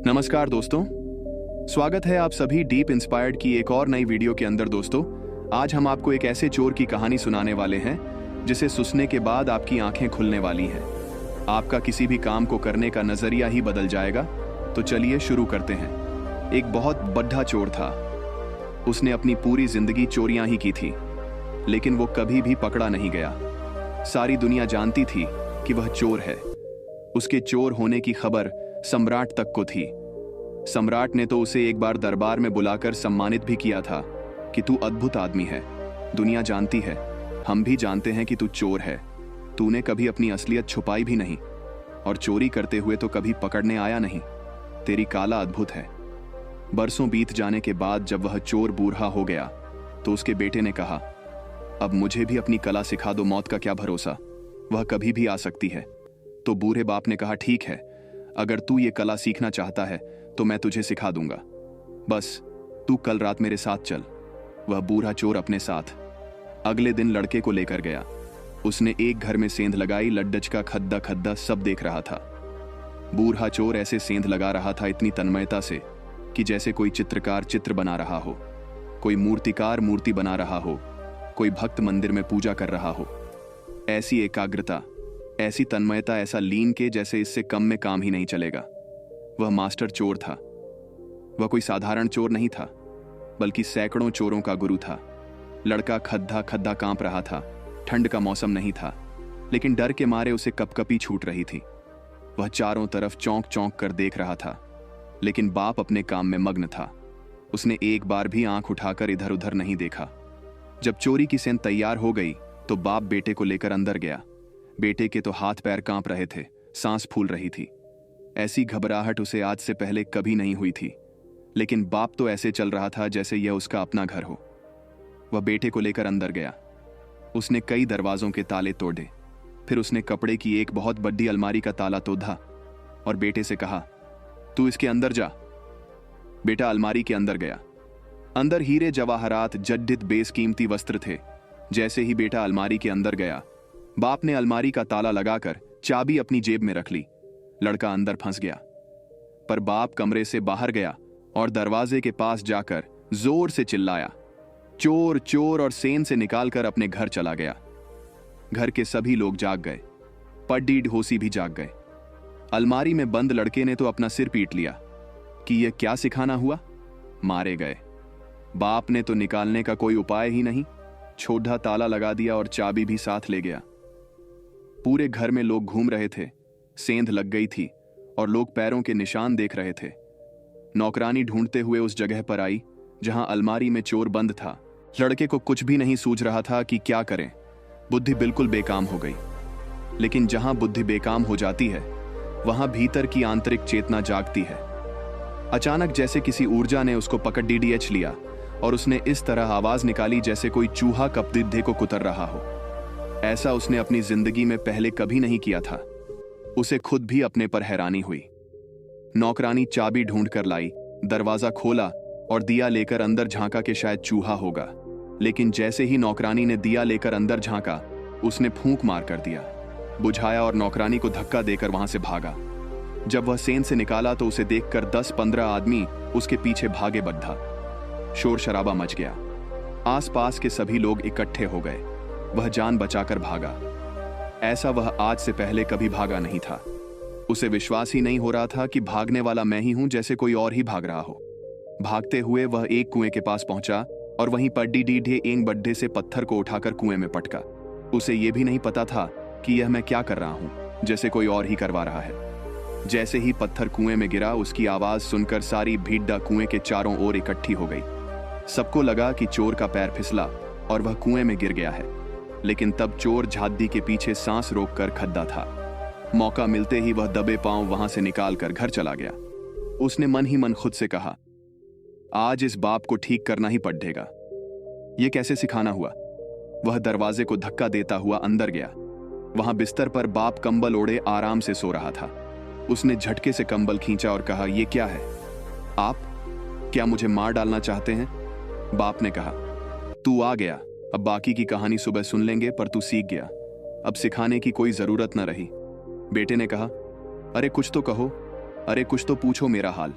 नमस्कार दोस्तों, स्वागत है आप सभी डीप इंस्पायर्ड की एक और नई वीडियो के अंदर। दोस्तों, आज हम आपको एक ऐसे चोर की कहानी सुनाने वाले हैं जिसे सुनने के बाद आपकी आंखें खुलने वाली हैं। आपका किसी भी काम को करने का नजरिया ही बदल जाएगा। तो चलिए शुरू करते हैं। एक बहुत बड्ढा चोर था। उसने अपनी पूरी जिंदगी चोरियां ही की थी, लेकिन वो कभी भी पकड़ा नहीं गया। सारी दुनिया जानती थी कि वह चोर है। उसके चोर होने की खबर सम्राट तक को थी। सम्राट ने तो उसे एक बार दरबार में बुलाकर सम्मानित भी किया था कि तू अद्भुत आदमी है, दुनिया जानती है, हम भी जानते हैं कि तू चोर है। तूने कभी अपनी असलियत छुपाई भी नहीं और चोरी करते हुए तो कभी पकड़ने आया नहीं। तेरी काला अद्भुत है। बरसों बीत जाने के बाद जब वह चोर बूढ़ा हो गया तो उसके बेटे ने कहा, अब मुझे भी अपनी कला सिखा दो, मौत का क्या भरोसा, वह कभी भी आ सकती है। तो बूढ़े बाप ने कहा, ठीक है, अगर तू ये कला सीखना चाहता है तो मैं तुझे सिखा दूंगा, बस तू कल रात मेरे साथ चल। वह बूढ़ा चोर अपने साथ अगले दिन लड़के को लेकर गया। उसने एक घर में सेंध लगाई, लड्डच का खद्दा खद्दा सब देख रहा था। बूढ़ा चोर ऐसे सेंध लगा रहा था इतनी तन्मयता से कि जैसे कोई चित्रकार चित्र बना रहा हो, कोई मूर्तिकार मूर्ति बना रहा हो, कोई भक्त मंदिर में पूजा कर रहा हो। ऐसी एकाग्रता, ऐसी तन्मयता, ऐसा लीन के जैसे इससे कम में काम ही नहीं चलेगा। वह मास्टर चोर था। वह कोई साधारण चोर नहीं था, बल्कि सैकड़ों चोरों का गुरु था। लड़का खद्दा खद्दा कांप रहा था। ठंड का मौसम नहीं था, लेकिन डर के मारे उसे कपकपी छूट रही थी। वह चारों तरफ चौंक चौंक कर देख रहा था, लेकिन बाप अपने काम में मग्न था। उसने एक बार भी आंख उठाकर इधर उधर नहीं देखा। जब चोरी की सेंध तैयार हो गई तो बाप बेटे को लेकर अंदर गया। बेटे के तो हाथ पैर कांप रहे थे, सांस फूल रही थी। ऐसी घबराहट उसे आज से पहले कभी नहीं हुई थी, लेकिन बाप तो ऐसे चल रहा था जैसे यह उसका अपना घर हो। वह बेटे को लेकर अंदर गया। उसने कई दरवाजों के ताले तोड़े। फिर उसने कपड़े की एक बहुत बड़ी अलमारी का ताला तोड़ा और बेटे से कहा, तू इसके अंदर जा। बेटा अलमारी के अंदर गया। अंदर हीरे जवाहरात जड्डित बेसकीमती वस्त्र थे। जैसे ही बेटा अलमारी के अंदर गया, बाप ने अलमारी का ताला लगाकर चाबी अपनी जेब में रख ली। लड़का अंदर फंस गया। पर बाप कमरे से बाहर गया और दरवाजे के पास जाकर जोर से चिल्लाया, चोर चोर, और सेन से निकालकर अपने घर चला गया। घर के सभी लोग जाग गए। पड्डी ढोसी भी जाग गए। अलमारी में बंद लड़के ने तो अपना सिर पीट लिया कि यह क्या सिखाना हुआ। मारे गए। बाप ने तो निकालने का कोई उपाय ही नहीं, छोटा ताला लगा दिया और चाबी भी साथ ले गया। पूरे घर में लोग घूम रहे थे। सेंध लग गई थी और लोग पैरों के निशान देख रहे थे। नौकरानी ढूंढते हुए उस जगह पर आई जहां अलमारी में चोर बंद था। लड़के को कुछ भी नहीं सूझ रहा था कि क्या करें। बुद्धि बिल्कुल बेकाम हो गई। लेकिन जहां बुद्धि बेकाम हो जाती है, वहां भीतर की आंतरिक चेतना जागती है। अचानक जैसे किसी ऊर्जा ने उसको पकड़ डीडीएच लिया और उसने इस तरह आवाज निकाली जैसे कोई चूहा कपदिद्धे को कुतर रहा हो। ऐसा उसने अपनी जिंदगी में पहले कभी नहीं किया था। उसे खुद भी अपने पर हैरानी हुई। नौकरानी चाबी ढूंढ कर लाई, दरवाजा खोला और दिया लेकर अंदर झांका कि शायद चूहा होगा। लेकिन जैसे ही नौकरानी ने दिया लेकर अंदर झांका, उसने फूंक मार कर दिया, बुझाया और नौकरानी को धक्का देकर वहां से भागा। जब वह सेन से निकाला तो उसे देखकर 10-15 आदमी उसके पीछे भागे बद्धा। शोर शराबा मच गया। आसपास के सभी लोग इकट्ठे हो गए। वह जान बचाकर भागा। ऐसा वह आज से पहले कभी भागा नहीं था। उसे विश्वास ही नहीं हो रहा था कि भागने वाला मैं ही हूं, जैसे कोई और ही भाग रहा हो। भागते हुए वह एक कुएं के पास पहुंचा और वहीं पड्डी डीढ़े एक बड्ढे से पत्थर को उठाकर कुएं में पटका। उसे यह भी नहीं पता था कि यह मैं क्या कर रहा हूं, जैसे कोई और ही करवा रहा है। जैसे ही पत्थर कुएं में गिरा, उसकी आवाज सुनकर सारी भीड़ कुएं के चारों ओर इकट्ठी हो गई। सबको लगा कि चोर का पैर फिसला और वह कुएं में गिर गया है। लेकिन तब चोर झादी के पीछे सांस रोककर खद्दा था। मौका मिलते ही वह दबे पांव वहां से निकालकर घर चला गया। उसने मन ही मन खुद से कहा, आज इस बाप को ठीक करना ही पड़ेगा। यह कैसे सिखाना हुआ। वह दरवाजे को धक्का देता हुआ अंदर गया। वहां बिस्तर पर बाप कंबल ओढ़े आराम से सो रहा था। उसने झटके से कंबल खींचा और कहा, यह क्या है? आप क्या मुझे मार डालना चाहते हैं? बाप ने कहा, तू आ गया, अब बाकी की कहानी सुबह सुन लेंगे, पर तू सीख गया, अब सिखाने की कोई जरूरत न रही। बेटे ने कहा, अरे कुछ तो कहो, अरे कुछ तो पूछो मेरा हाल,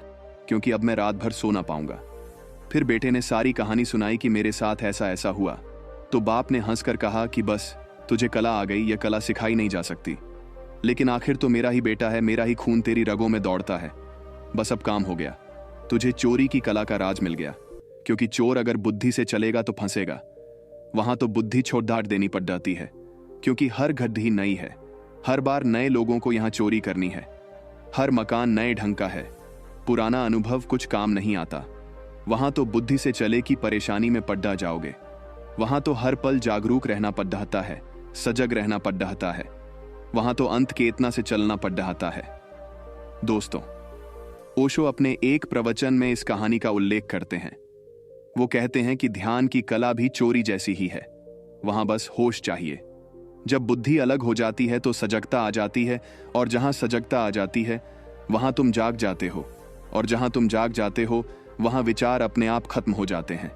क्योंकि अब मैं रात भर सो ना पाऊंगा। फिर बेटे ने सारी कहानी सुनाई कि मेरे साथ ऐसा ऐसा हुआ। तो बाप ने हंसकर कहा कि बस तुझे कला आ गई, यह कला सिखाई नहीं जा सकती। लेकिन आखिर तो मेरा ही बेटा है, मेरा ही खून तेरी रगों में दौड़ता है। बस अब काम हो गया, तुझे चोरी की कला का राज मिल गया। क्योंकि चोर अगर बुद्धि से चलेगा तो फंसेगा, वहां तो बुद्धि छोड़ दाट देनी पड़ जाती है। क्योंकि हर गड्ढी नई है, हर बार नए लोगों को यहां चोरी करनी है। हर मकान नए ढंग का है, पुराना अनुभव कुछ काम नहीं आता। वहां तो बुद्धि से चले की परेशानी में पड्डा जाओगे। वहां तो हर पल जागरूक रहना पड्डाता है, सजग रहना पड्डाता है। वहां तो अंत केतना से चलना पड्डाता है। दोस्तों, ओशो अपने एक प्रवचन में इस कहानी का उल्लेख करते हैं। वो कहते हैं कि ध्यान की कला भी चोरी जैसी ही है, वहां बस होश चाहिए। जब बुद्धि अलग हो जाती है तो सजगता आ जाती है, और जहां सजगता आ जाती है वहां तुम जाग जाते हो, और जहां तुम जाग जाते हो वहां विचार अपने आप खत्म हो जाते हैं।